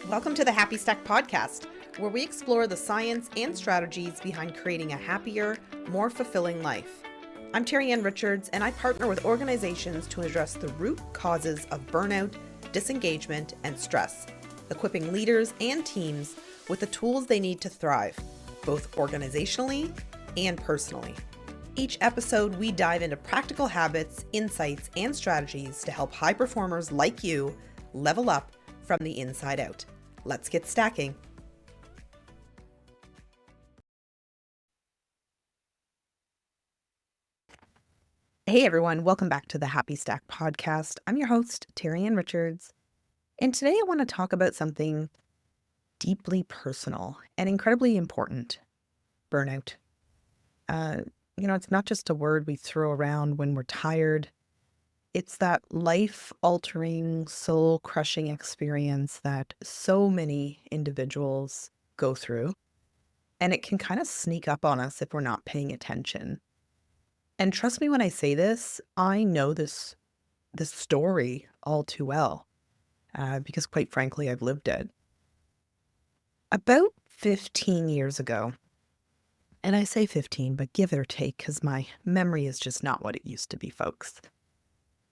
Welcome to the Happy Stack podcast, where we explore the science and strategies behind creating a happier, more fulfilling life. I'm Terri-Ann Richards, and I partner with organizations to address the root causes of burnout, disengagement, and stress, equipping leaders and teams with the tools they need to thrive, both organizationally and personally. Each episode, we dive into practical habits, insights, and strategies to help high performers like you level up from the inside out. Let's get stacking. Hey everyone, welcome back to the Happy Stack podcast. I'm your host, Terri-Ann Richards, and today I want to talk about something deeply personal and incredibly important: burnout. It's not just a word we throw around when we're tired. It's that life-altering, soul-crushing experience that so many individuals go through, and it can kind of sneak up on us if we're not paying attention. And trust me when I say this, I know this story all too well, because quite frankly, I've lived it. About 15 years ago, and I say 15, but give or take, because my memory is just not what it used to be, folks.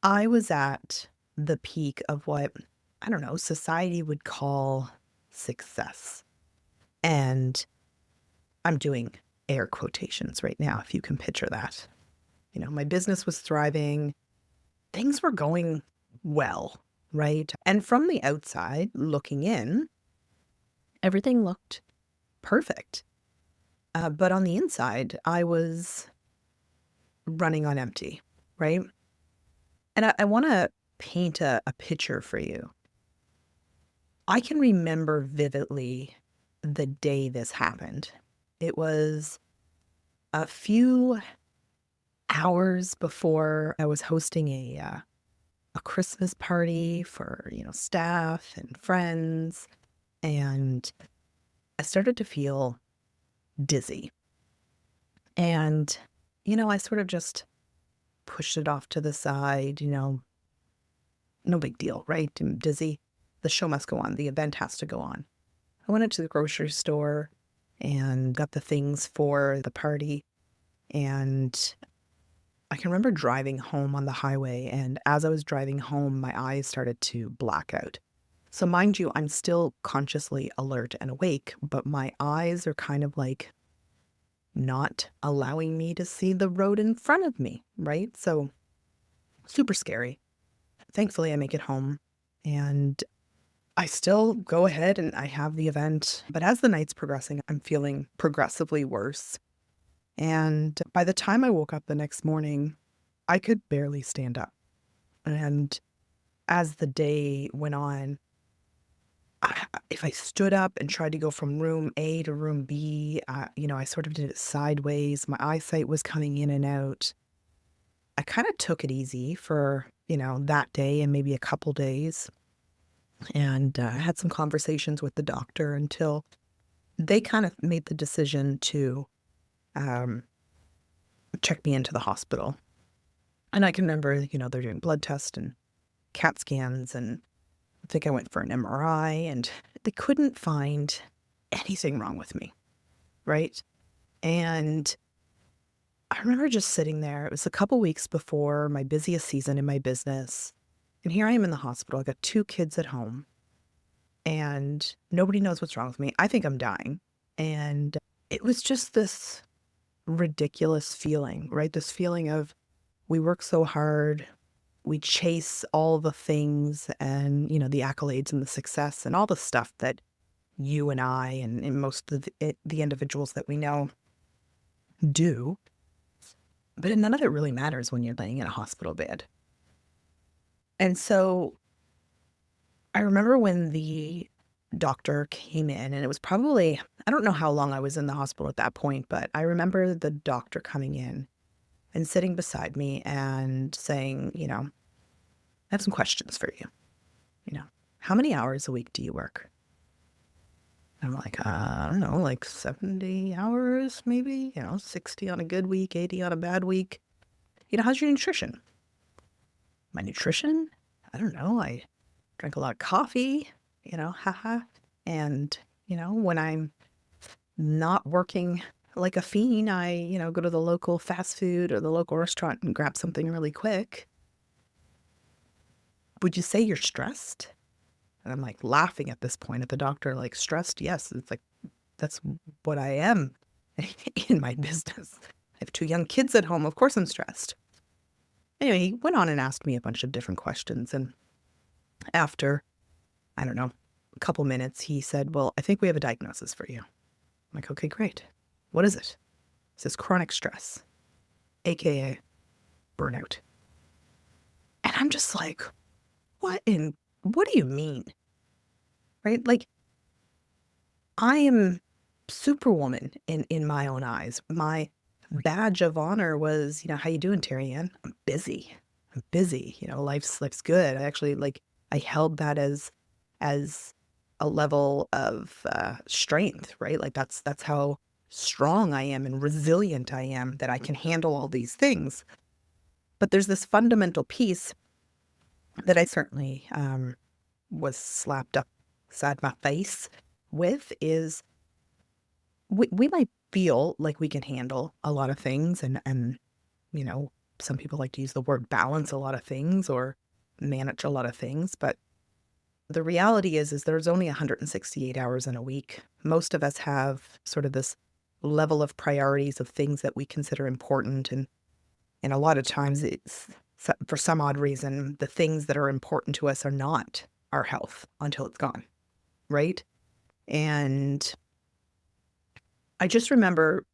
I was at the peak of what, I don't know, society would call success. And I'm doing air quotations right now, if you can picture that. My business was thriving. Things were going well, right? And from the outside, looking in, everything looked perfect. But on the inside, I was running on empty, right? And I want to paint a picture for you. I can remember vividly the day this happened. It was a few hours before I was hosting a Christmas party for, staff and friends. And I started to feel dizzy. And, I sort of just pushed it off to the side, no big deal, right? I'm dizzy. The show must go on. The event has to go on. I went into the grocery store and got the things for the party. And I can remember driving home on the highway. And as I was driving home, my eyes started to black out. So mind you, I'm still consciously alert and awake, but my eyes are kind of like not allowing me to see the road in front of me, right? So super scary. Thankfully, I make it home and I still go ahead and I have the event. But as the night's progressing, I'm feeling progressively worse. And by the time I woke up the next morning, I could barely stand up. And as the day went on, if I stood up and tried to go from room A to room B, I sort of did it sideways. My eyesight was coming in and out. I kind of took it easy for, that day and maybe a couple days. And I had some conversations with the doctor until they kind of made the decision to check me into the hospital. And I can remember, they're doing blood tests and CAT scans, and I think I went for an MRI, and they couldn't find anything wrong with me, right? And I remember just sitting there. It was a couple weeks before my busiest season in my business. And here I am in the hospital. I got 2 kids at home and nobody knows what's wrong with me. I think I'm dying. And it was just this ridiculous feeling, right? This feeling of we work so hard, we chase all the things and, the accolades and the success and all the stuff that you and I and most of the individuals that we know do. But none of it really matters when you're laying in a hospital bed. And so I remember when the doctor came in, and it was probably, I don't know how long I was in the hospital at that point, but I remember the doctor coming in and sitting beside me and saying, I have some questions for you. How many hours a week do you work? I'm like, I don't know, like 70 hours maybe, 60 on a good week, 80 on a bad week. How's your nutrition? My nutrition? I don't know. I drank a lot of coffee, haha. And, when I'm not working like a fiend, I, go to the local fast food or the local restaurant and grab something really quick. Would you say you're stressed? And I'm like laughing at this point at the doctor, like, stressed? Yes. It's like, that's what I am in my business. I have 2 young kids at home. Of course I'm stressed. Anyway, he went on and asked me a bunch of different questions. And after, I don't know, a couple minutes, he said, "Well, I think we have a diagnosis for you." I'm like, "Okay, great. What is it?" He says, "Chronic stress, AKA burnout." And I'm just like, what do you mean? Right? Like, I am superwoman in my own eyes. My badge of honor was, "How you doing, Terri-Ann?" "I'm busy. I'm busy. Life's good." I actually I held that as a level of strength, right? Like that's how strong I am and resilient I am, that I can handle all these things. But there's this fundamental piece that I certainly was slapped upside my face with, is we might feel like we can handle a lot of things, and you know some people like to use the word balance a lot of things or manage a lot of things, but the reality is there's only 168 hours in a week. Most of us have sort of this level of priorities of things that we consider important, and a lot of times for some odd reason, the things that are important to us are not our health until it's gone, right? And I just remember,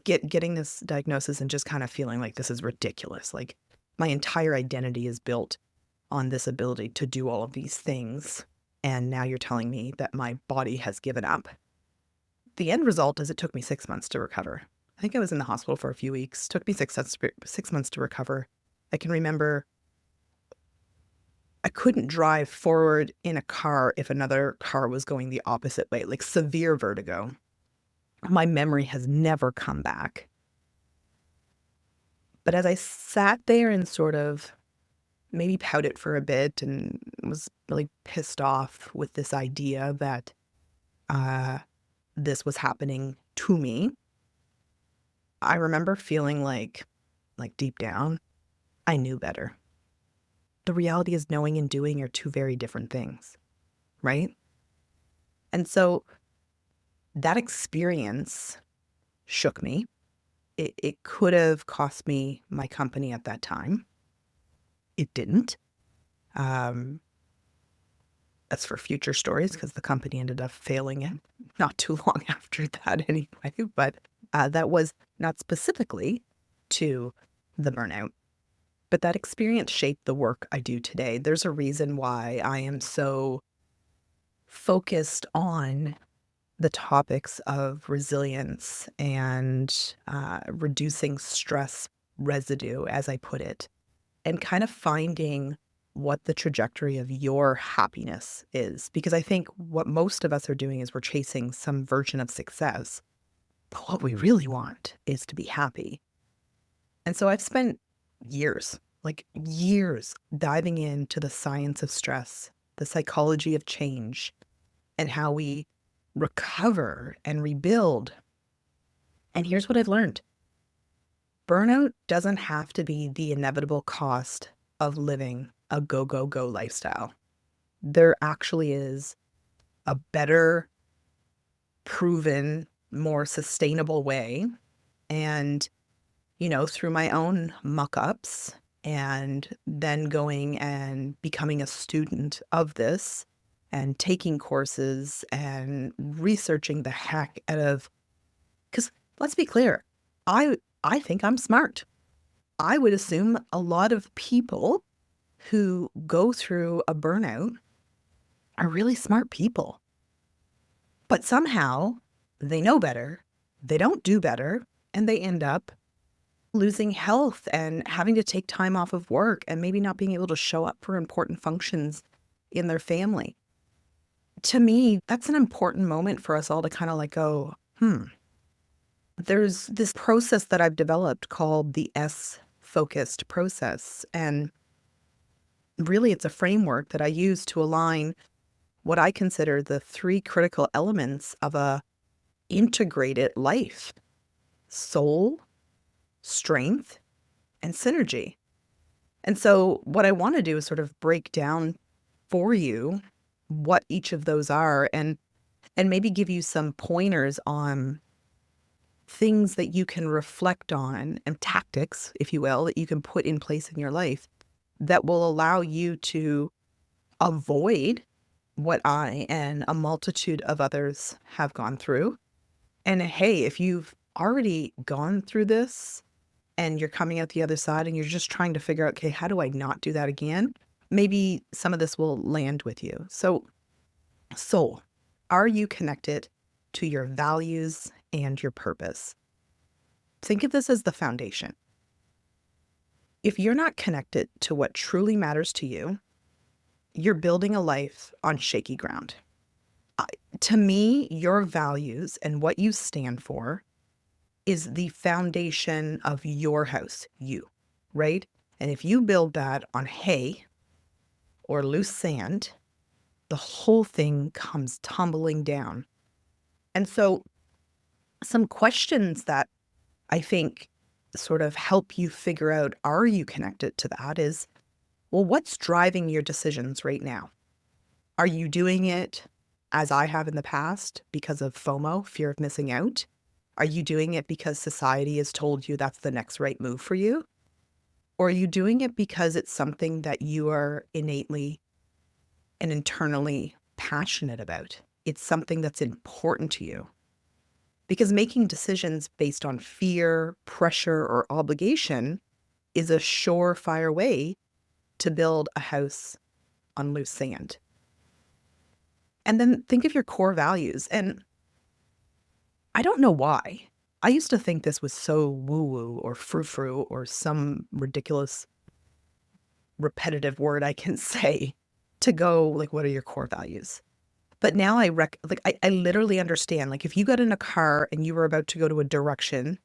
getting this diagnosis and just kind of feeling like this is ridiculous. Like, my entire identity is built on this ability to do all of these things. And now you're telling me that my body has given up. The end result is it took me 6 months to recover. I think I was in the hospital for a few weeks. Took me 6 months to recover. I can remember I couldn't drive forward in a car if another car was going the opposite way, like severe vertigo. My memory has never come back. But as I sat there and sort of maybe pouted for a bit and was really pissed off with this idea that uh, this was happening to me, I remember feeling like deep down, I knew better. The reality is knowing and doing are two very different things, right? And so that experience shook me. It could have cost me my company at that time. It didn't. Um, that's for future stories because the company ended up failing it not too long after that anyway. But that was not specifically to the burnout. But that experience shaped the work I do today. There's a reason why I am so focused on the topics of resilience and reducing stress residue, as I put it, and kind of finding what the trajectory of your happiness is. Because I think what most of us are doing is we're chasing some version of success. But what we really want is to be happy. And so I've spent years, like years, diving into the science of stress, the psychology of change, and how we recover and rebuild. And here's what I've learned: burnout doesn't have to be the inevitable cost of living a go, go, go lifestyle. There actually is a better, proven, more sustainable way. And, through my own muck ups and then going and becoming a student of this and taking courses and researching the heck out of, because let's be clear, I think I'm smart. I would assume a lot of people who go through a burnout are really smart people. But somehow they know better, they don't do better, and they end up losing health and having to take time off of work and maybe not being able to show up for important functions in their family. To me, that's an important moment for us all to kind of go, there's this process that I've developed called the S-focused process. And really, it's a framework that I use to align what I consider the three critical elements of a integrated life: soul, strength, and synergy. And so what I want to do is sort of break down for you what each of those are, and maybe give you some pointers on things that you can reflect on, and tactics, if you will, that you can put in place in your life that will allow you to avoid what I and a multitude of others have gone through. And hey, if you've already gone through this and you're coming out the other side and you're just trying to figure out, okay, how do I not do that again? Maybe some of this will land with you. So, soul, are you connected to your values and your purpose? Think of this as the foundation. If you're not connected to what truly matters to you, you're building a life on shaky ground. I- to me, your values and what you stand for is the foundation of your house, you, right? And if you build that on hay or loose sand, the whole thing comes tumbling down. And so, some questions that I think sort of help you figure out, are you connected to that, is, well, what's driving your decisions right now? Are you doing it, as I have in the past, because of FOMO, fear of missing out? Are you doing it because society has told you that's the next right move for you? Or are you doing it because it's something that you are innately and internally passionate about? It's something that's important to you. Because making decisions based on fear, pressure, or obligation is a surefire way to build a house on loose sand. And then think of your core values. And I don't know why. I used to think this was so woo-woo or frou-frou or some ridiculous repetitive word I can say to go like, what are your core values? But now I literally understand. Like, if you got in a car and you were about to go to a direction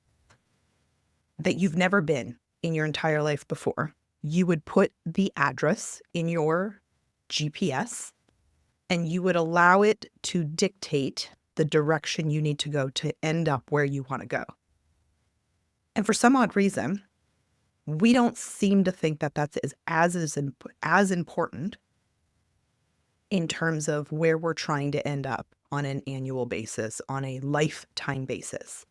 that you've never been in your entire life before, you would put the address in your GPS and you would allow it to dictate the direction you need to go to end up where you want to go. And for some odd reason, we don't seem to think that that's as important in terms of where we're trying to end up on an annual basis, on a lifetime basis.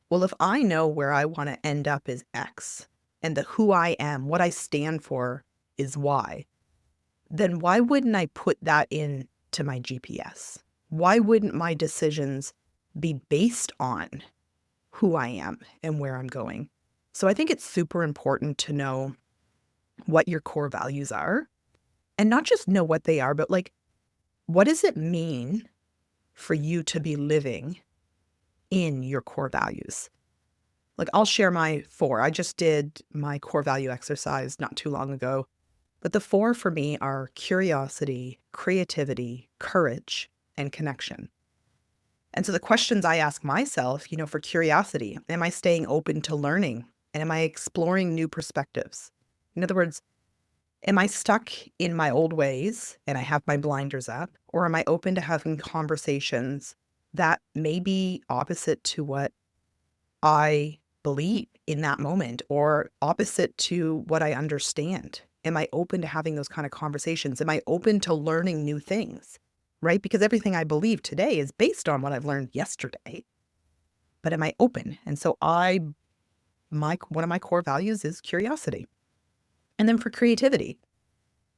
Well, if I know where I want to end up is X, and the who I am, what I stand for is Y, then why wouldn't I put that into my GPS? Why wouldn't my decisions be based on who I am and where I'm going? So I think it's super important to know what your core values are, and not just know what they are, but like, what does it mean for you to be living in your core values? Like, I'll share my four. I just did my core value exercise not too long ago. But the four for me are curiosity, creativity, courage, and connection. And so the questions I ask myself, for curiosity, am I staying open to learning? And am I exploring new perspectives? In other words, am I stuck in my old ways and I have my blinders up? Or am I open to having conversations that may be opposite to what I believe in that moment, or opposite to what I understand? Am I open to having those kind of conversations? Am I open to learning new things? Right? Because everything I believe today is based on what I've learned yesterday. But am I open? And so one of my core values is curiosity. And then for creativity,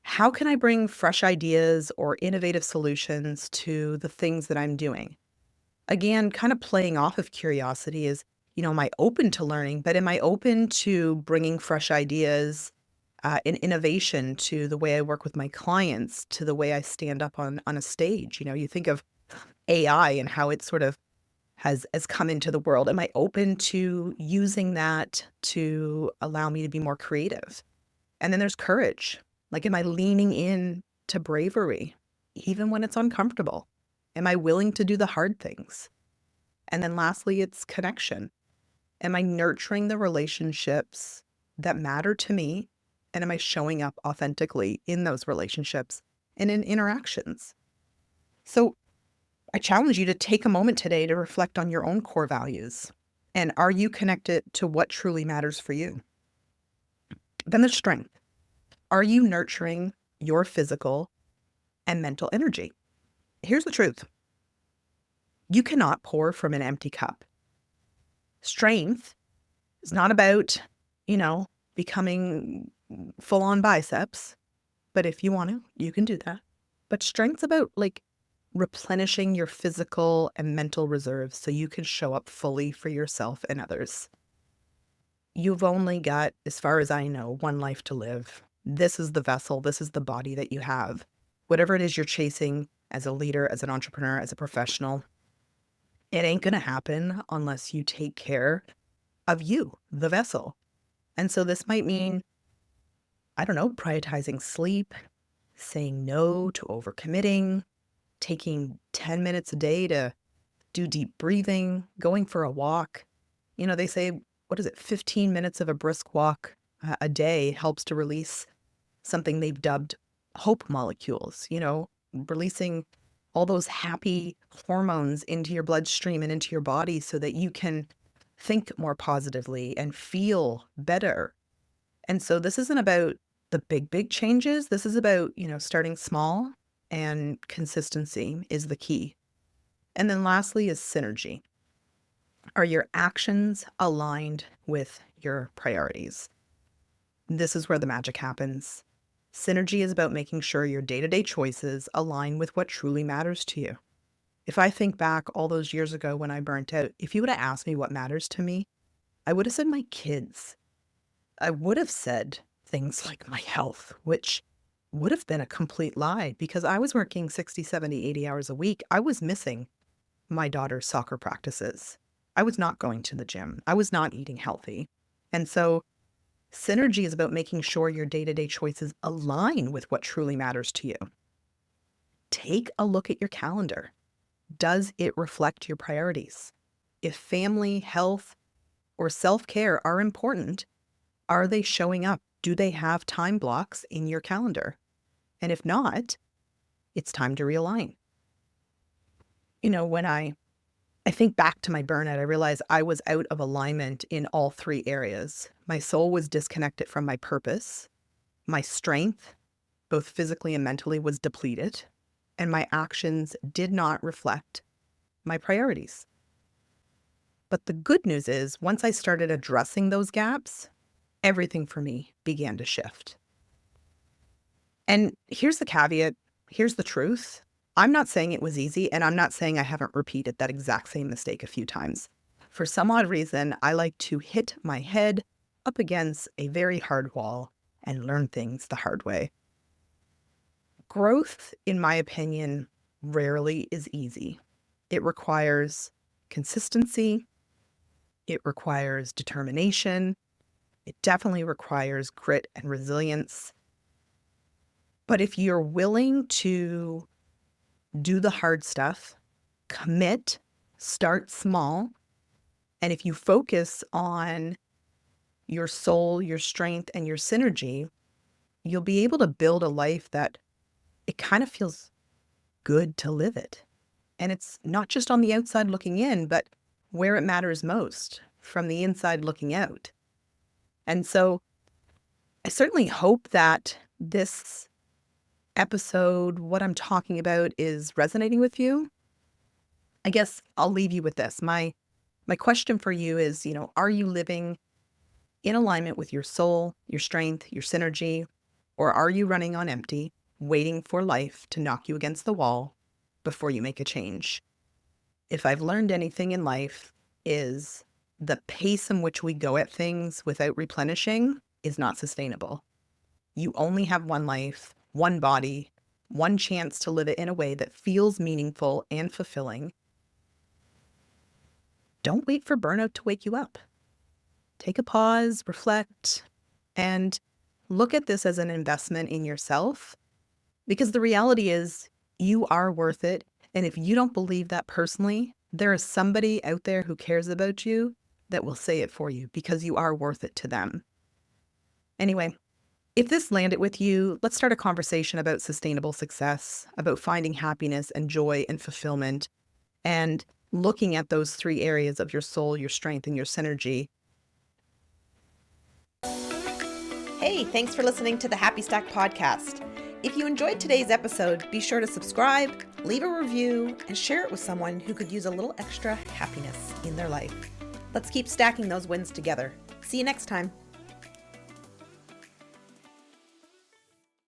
how can I bring fresh ideas or innovative solutions to the things that I'm doing? Again, kind of playing off of curiosity is, am I open to learning, but am I open to bringing fresh ideas and innovation to the way I work with my clients, to the way I stand up on a stage? You think of AI and how it sort of has come into the world. Am I open to using that to allow me to be more creative? And then there's courage. Like, am I leaning in to bravery, even when it's uncomfortable? Am I willing to do the hard things? And then lastly, it's connection. Am I nurturing the relationships that matter to me? And am I showing up authentically in those relationships and in interactions? So I challenge you to take a moment today to reflect on your own core values. And are you connected to what truly matters for you? Then the strength. Are you nurturing your physical and mental energy? Here's the truth. You cannot pour from an empty cup. Strength is not about, you know, becoming full on biceps, but if you want to, you can do that. But strength's about like replenishing your physical and mental reserves so you can show up fully for yourself and others. You've only got, as far as I know, one life to live. This is the vessel, this is the body that you have. Whatever it is you're chasing as a leader, as an entrepreneur, as a professional, it ain't going to happen unless you take care of you, the vessel. And so this might mean, I don't know, prioritizing sleep, saying no to overcommitting, taking 10 minutes a day to do deep breathing, going for a walk. They say, what is it, 15 minutes of a brisk walk a day helps to release something they've dubbed hope molecules, releasing all those happy hormones into your bloodstream and into your body so that you can think more positively and feel better. And so this isn't about the big changes. This is about, starting small, and consistency is the key. And then lastly is synergy. Are your actions aligned with your priorities? This is where the magic happens. Synergy is about making sure your day-to-day choices align with what truly matters to you. If I think back all those years ago when I burnt out, if you would have asked me what matters to me, I would have said my kids. I would have said things like my health, which would have been a complete lie because I was working 60, 70, 80 hours a week. I was missing my daughter's soccer practices. I was not going to the gym. I was not eating healthy. And so synergy is about making sure your day-to-day choices align with what truly matters to you. Take a look at your calendar. Does it reflect your priorities? If family, health, or self-care are important, are they showing up? Do they have time blocks in your calendar? And if not, it's time to realign. When I think back to my burnout, I realized I was out of alignment in all three areas. My soul was disconnected from my purpose. My strength, both physically and mentally, was depleted. And my actions did not reflect my priorities. But the good news is, once I started addressing those gaps, everything for me began to shift. And here's the caveat. Here's the truth. I'm not saying it was easy, and I'm not saying I haven't repeated that exact same mistake a few times. For some odd reason, I like to hit my head up against a very hard wall and learn things the hard way. Growth, in my opinion, rarely is easy. It requires consistency. It requires determination. It definitely requires grit and resilience. But if you're willing to do the hard stuff, commit, start small, and if you focus on your soul, your strength, and your synergy, you'll be able to build a life that it kind of feels good to live it. And it's not just on the outside looking in, but where it matters most, from the inside looking out. And so I certainly hope that this episode, what I'm talking about, is resonating with you. I guess I'll leave you with this. My question for you is, are you living in alignment with your soul, your strength, your synergy, or are you running on empty, waiting for life to knock you against the wall before you make a change? If I've learned anything in life, is the pace in which we go at things without replenishing is not sustainable. You only have one life, one body, one chance to live it in a way that feels meaningful and fulfilling. Don't wait for burnout to wake you up. Take a pause, reflect, and look at this as an investment in yourself, because the reality is you are worth it. And if you don't believe that personally, there is somebody out there who cares about you that will say it for you because you are worth it to them. Anyway, If this landed with you, let's start a conversation about sustainable success, about finding happiness and joy and fulfillment, and looking at those three areas of your soul, your strength, and your synergy. Hey, thanks for listening to the Happy Stack podcast. If you enjoyed today's episode, be sure to subscribe, leave a review, and share it with someone who could use a little extra happiness in their life. Let's keep stacking those wins together. See you next time.